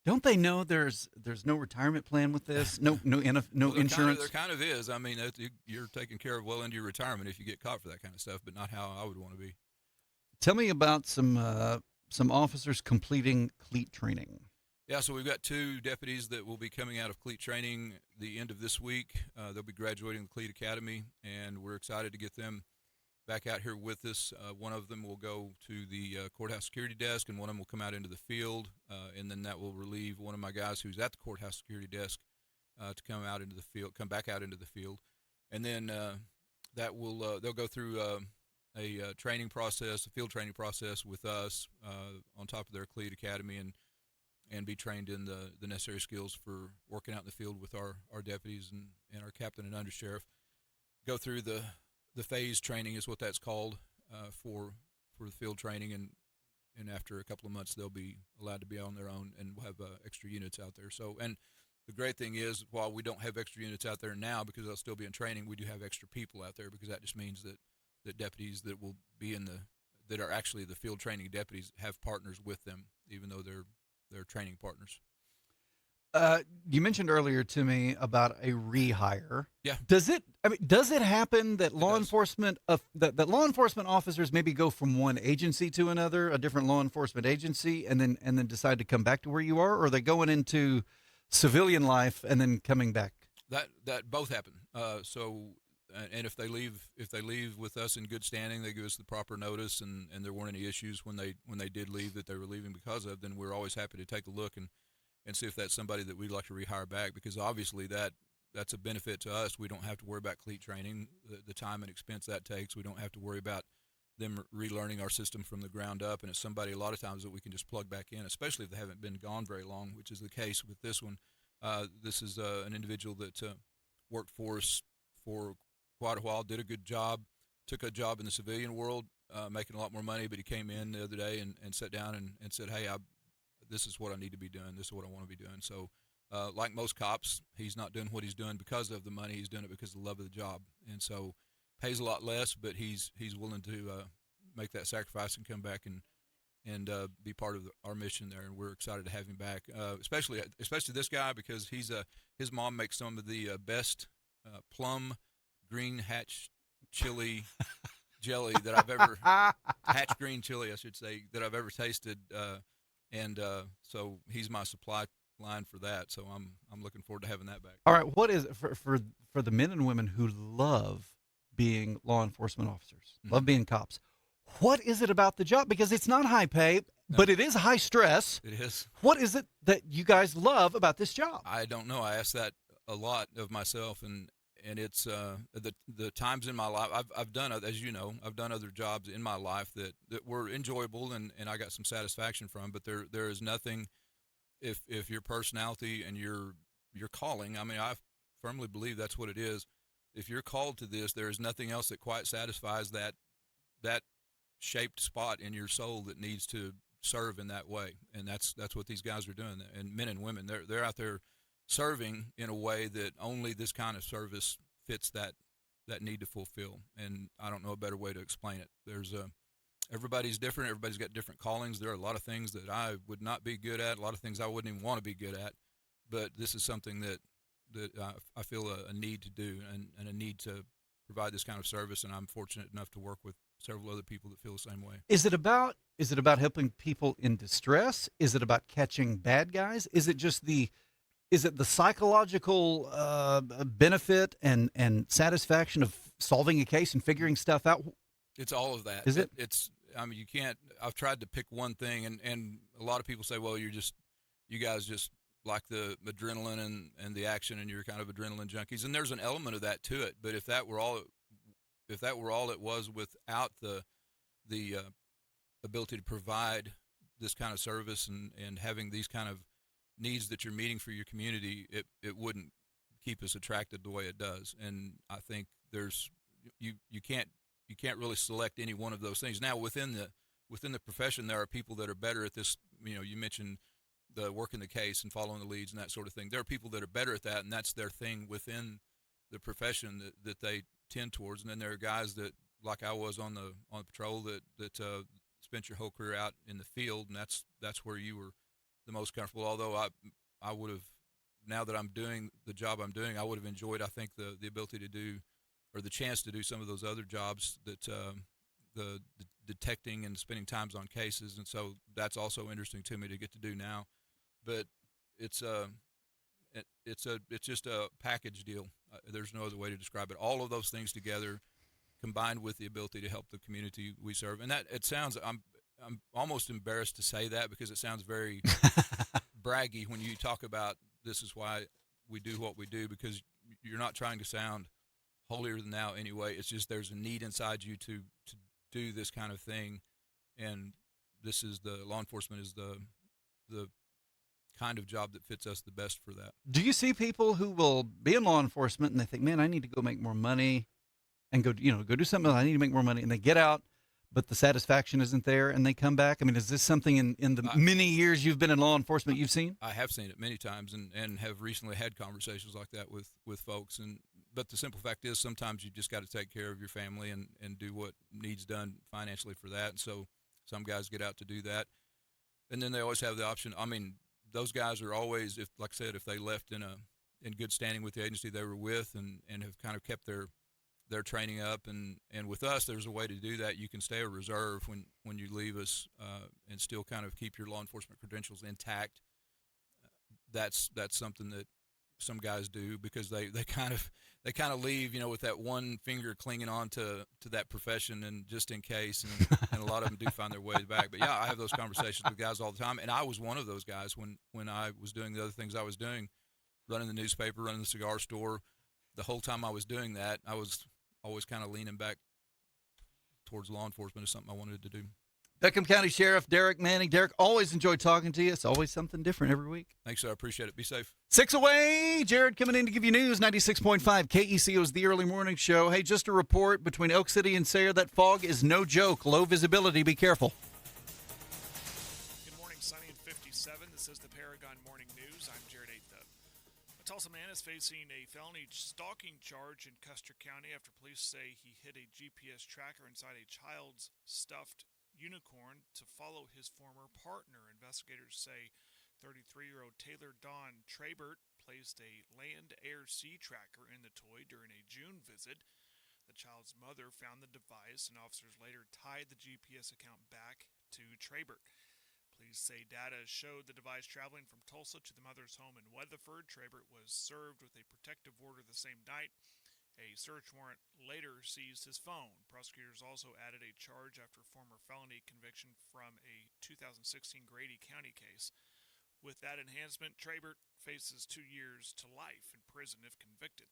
Don't they know there's no retirement plan with this? No well, insurance? There kind of is. I mean, you're taken care of well into your retirement if you get caught for that kind of stuff, but not how I would want to be. Tell me about some officers completing CLEAT training. Yeah, so we've got 2 deputies that will be coming out of CLEAT training the end of this week. They'll be graduating the CLEAT Academy, and we're excited to get them back out here with us. One of them will go to the courthouse security desk, and one of them will come out into the field, and then that will relieve one of my guys who's at the courthouse security desk to come back out into the field. And then that will they'll go through a training process, a field training process with us on top of their CLEAT Academy, and be trained in the necessary skills for working out in the field with our deputies and our captain and undersheriff. Go through the phase training is what that's called for the field training, and after a couple of months they'll be allowed to be on their own, and we'll have extra units out there. So, and the great thing is, while we don't have extra units out there now because they'll still be in training, we do have extra people out there, because that just means that deputies that will be that are actually the field training deputies have partners with them, even though they're training partners. You mentioned earlier to me about a rehire. Yeah. Does it happen that law enforcement officers maybe go from one agency to another, a different law enforcement agency, and then decide to come back to where you are, or are they going into civilian life and then coming back? That both happen. And if they leave with us in good standing, they give us the proper notice, and there weren't any issues when they did leave that they were leaving because of, then we're always happy to take a look and see if that's somebody that we'd like to rehire back, because obviously that's a benefit to us. We don't have to worry about CLEAT training, the time and expense that takes. We don't have to worry about them relearning our system from the ground up, and it's somebody a lot of times that we can just plug back in, especially if they haven't been gone very long, which is the case with this one. This is an individual that worked for us for quite a while, did a good job, took a job in the civilian world, making a lot more money, but he came in the other day and sat down and said, hey, this is what I need to be doing. This is what I want to be doing. So like most cops, he's not doing what he's doing because of the money. He's doing it because of the love of the job. And so pays a lot less, but he's willing to make that sacrifice and come back and be part of our mission there. And we're excited to have him back, especially this guy, because his mom makes some of the best plum green hatch chili jelly that I've ever Hatch green chili, I should say, that I've ever tasted. And so he's my supply line for that. So I'm looking forward to having that back. All right, what is it for the men and women who love being law enforcement officers, love being cops? What is it about the job? Because it's not high pay, but it is high stress. It is. What is it that you guys love about this job? I don't know. I ask that a lot of myself, and it's the times in my life I've done, as you know, I've done other jobs in my life that were enjoyable and I got some satisfaction from. But there is nothing, if your personality and your calling. I mean, I firmly believe that's what it is. If you're called to this, there is nothing else that quite satisfies that shaped spot in your soul that needs to serve in that way. And that's what these guys are doing. And men and women, they're out there serving in a way that only this kind of service fits that need to fulfill. And I don't know a better way to explain it. There's everybody's different. Everybody's got different callings. There are a lot of things that I would not be good at, a lot of things I wouldn't even want to be good at. But this is something that I feel a need to do and a need to provide this kind of service. And I'm fortunate enough to work with several other people that feel the same way. Is it about helping people in distress? Is it about catching bad guys? Is it the psychological benefit and satisfaction of solving a case and figuring stuff out? It's all of that. Is it? I mean, you can't. I've tried to pick one thing, and a lot of people say, "Well, you guys just like the adrenaline and the action, and you're kind of adrenaline junkies." And there's an element of that to it. But if that were all it was, without the ability to provide this kind of service and having these kind of needs that you're meeting for your community, it wouldn't keep us attracted the way it does. And I think there's you can't really select any one of those things. Now within the profession, there are people that are better at this. You mentioned the working the case and following the leads and that sort of thing. There are people that are better at that, and that's their thing within the profession that they tend towards. And then there are guys that, like I was on the patrol, that spent your whole career out in the field, and that's where you were the most comfortable. Although I would have, now that I'm doing the job I'm doing, I would have enjoyed, I think, the ability to do, or the chance to do some of those other jobs that the detecting and spending times on cases. And so that's also interesting to me to get to do now. But it's just a package deal. There's no other way to describe it. All of those things together, combined with the ability to help the community we serve, and that it sounds. I'm almost embarrassed to say that because it sounds very braggy when you talk about this is why we do what we do, because you're not trying to sound holier than thou anyway. It's just there's a need inside you to do this kind of thing, and this is the law enforcement is the kind of job that fits us the best for that. Do you see people who will be in law enforcement and they think, man, I need to go make more money and go do something. I need to make more money. And they get out, but the satisfaction isn't there, and they come back? I mean, is this something in the many years you've been in law enforcement you've seen? I have seen it many times and have recently had conversations like that with folks. But the simple fact is sometimes you just got to take care of your family and do what needs done financially for that. And so some guys get out to do that. And then they always have the option. I mean, those guys are always, like I said, if they left in good standing with the agency they were with and have kind of kept their training up, and with us, there's a way to do that. You can stay a reserve when you leave us and still kind of keep your law enforcement credentials intact. That's something that some guys do because they kind of leave, with that one finger clinging on to that profession, and just in case, and a lot of them do find their way back. But yeah, I have those conversations with guys all the time, and I was one of those guys when I was doing the other things I was doing, running the newspaper, running the cigar store. The whole time I was doing that, I was always kind of leaning back towards law enforcement as something I wanted to do. Beckham County Sheriff Derek Manning. Derek, always enjoyed talking to you. It's always something different every week. Thanks, sir. I appreciate it. Be safe. 6 away. Jared coming in to give you news. 96.5 KECO is the early morning show. Hey, just a report between Elk City and Sayre. That fog is no joke. Low visibility. Be careful. Good morning, sunny and 57. This is the Paragon Morning News. I'm Jared Aitha. A Tulsa man is facing a felony stalking charge in Custer County after police say he hid a GPS tracker inside a child's stuffed unicorn to follow his former partner. Investigators say 33-year-old Taylor Dawn Trabert placed a land-air-sea tracker in the toy during a June visit. The child's mother found the device, and officers later tied the GPS account back to Trabert. Police say data showed the device traveling from Tulsa to the mother's home in Weatherford. Trabert was served with a protective order the same night. A search warrant later seized his phone. Prosecutors also added a charge after a former felony conviction from a 2016 Grady County case. With that enhancement, Trabert faces 2 years to life in prison if convicted.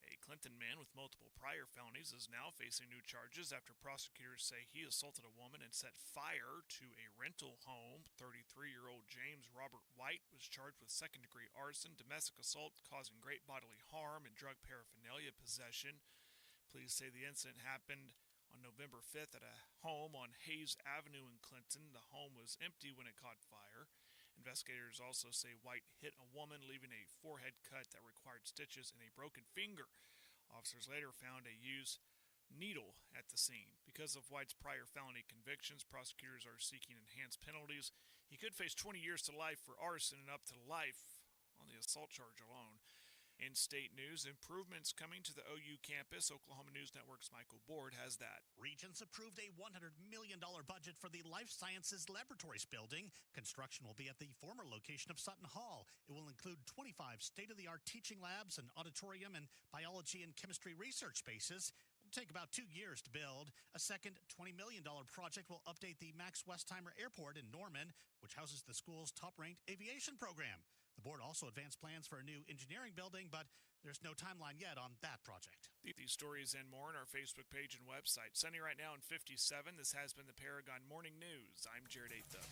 A Clinton man with multiple prior felonies is now facing new charges after prosecutors say he assaulted a woman and set fire to a rental home. 33-year-old James Robert White was charged with second-degree arson, domestic assault causing great bodily harm, and drug paraphernalia possession. Police say the incident happened on November 5th at a home on Hayes Avenue in Clinton. The home was empty when it caught fire. Investigators also say White hit a woman, leaving a forehead cut that required stitches and a broken finger. Officers later found a used needle at the scene. Because of White's prior felony convictions, prosecutors are seeking enhanced penalties. He could face 20 years to life for arson and up to life on the assault charge alone. In state news, improvements coming to the OU campus. Oklahoma News Network's Michael Board has that. Regents approved a $100 million budget for the Life Sciences Laboratories building. Construction will be at the former location of Sutton Hall. It will include 25 state-of-the-art teaching labs, an auditorium, and biology and chemistry research spaces. It will take about 2 years to build. A second $20 million project will update the Max Westheimer Airport in Norman, which houses the school's top-ranked aviation program. The board also advanced plans for a new engineering building, but there's no timeline yet on that project. These stories and more on our Facebook page and website. Sunny right now in 57. This has been the Paragon Morning News. I'm Jared Aitha.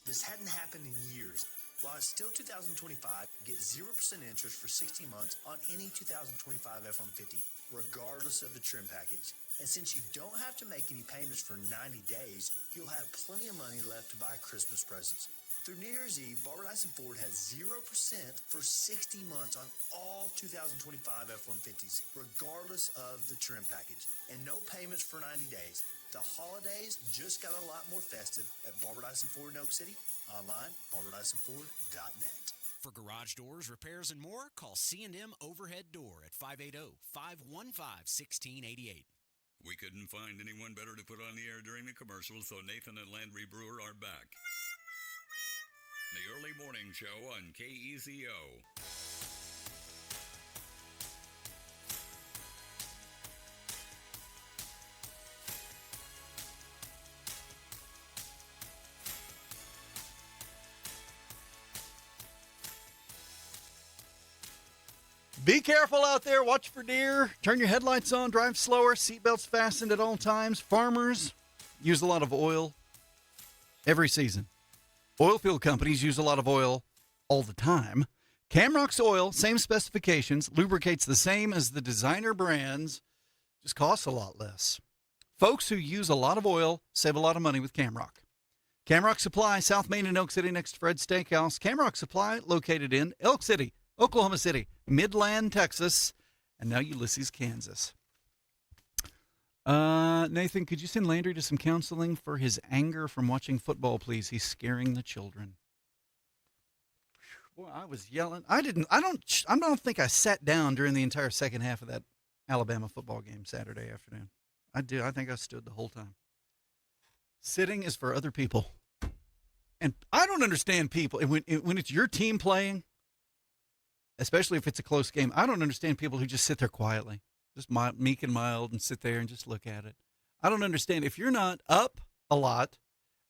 This hadn't happened in years. While it's still 2025, get 0% interest for 60 months on any 2025 F-150, regardless of the trim package. And since you don't have to make any payments for 90 days, you'll have plenty of money left to buy Christmas presents. Through New Year's Eve, Barbara Dyson Ford has 0% for 60 months on all 2025 F-150s, regardless of the trim package, and no payments for 90 days. The holidays just got a lot more festive at Barbara Dyson Ford in Oak City. Online, barbadysonford.net. For garage doors, repairs, and more, call C&M Overhead Door at 580-515-1688. We couldn't find anyone better to put on the air during the commercials, so Nathan and Landry Brewer are back. The early morning show on KECO. Be careful out there. Watch for deer. Turn your headlights on. Drive slower. Seatbelts fastened at all times. Farmers use a lot of oil every season. Oil field companies use a lot of oil all the time. Camrock's oil, same specifications, lubricates the same as the designer brands, just costs a lot less. Folks who use a lot of oil save a lot of money with Camrock. Camrock Supply, South Main and Elk City next to Fred's Steakhouse. Camrock Supply located in Elk City, Oklahoma City, Midland, Texas, and now Ulysses, Kansas. Nathan, could you send Landry to some counseling for his anger from watching football, please? He's scaring the children. Boy, I was yelling. I don't think I sat down during the entire second half of that Alabama football game Saturday afternoon. I did. I think I stood the whole time. Sitting is for other people. And I don't understand people. When it's your team playing, especially if it's a close game, I don't understand people who just sit there quietly. Just meek and mild and sit there and just look at it. I don't understand. If you're not up a lot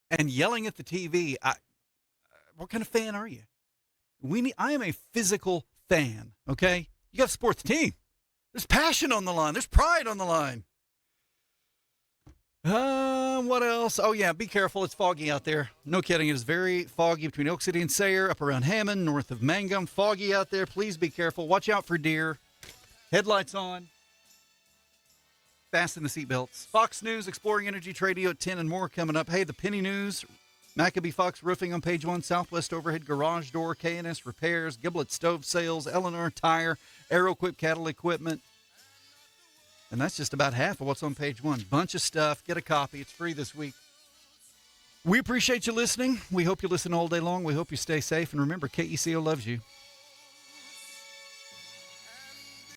and yelling at the TV, what kind of fan are you? I am a physical fan, okay? You got to support the team. There's passion on the line. There's pride on the line. What else? Oh, yeah, be careful. It's foggy out there. No kidding. It is very foggy between Elk City and Sayre, up around Hammond, north of Mangum. Foggy out there. Please be careful. Watch out for deer. Headlights on. Fasten the seatbelts. Fox News, Exploring Energy, Tradio at 10 and more coming up. Hey, the Penny News, Maccabee Fox Roofing on page 1, Southwest Overhead Garage Door, K&S Repairs, Giblet Stove Sales, Eleanor Tire, AeroQuip Cattle Equipment. And that's just about half of what's on page 1. Bunch of stuff. Get a copy. It's free this week. We appreciate you listening. We hope you listen all day long. We hope you stay safe. And remember, KECO loves you.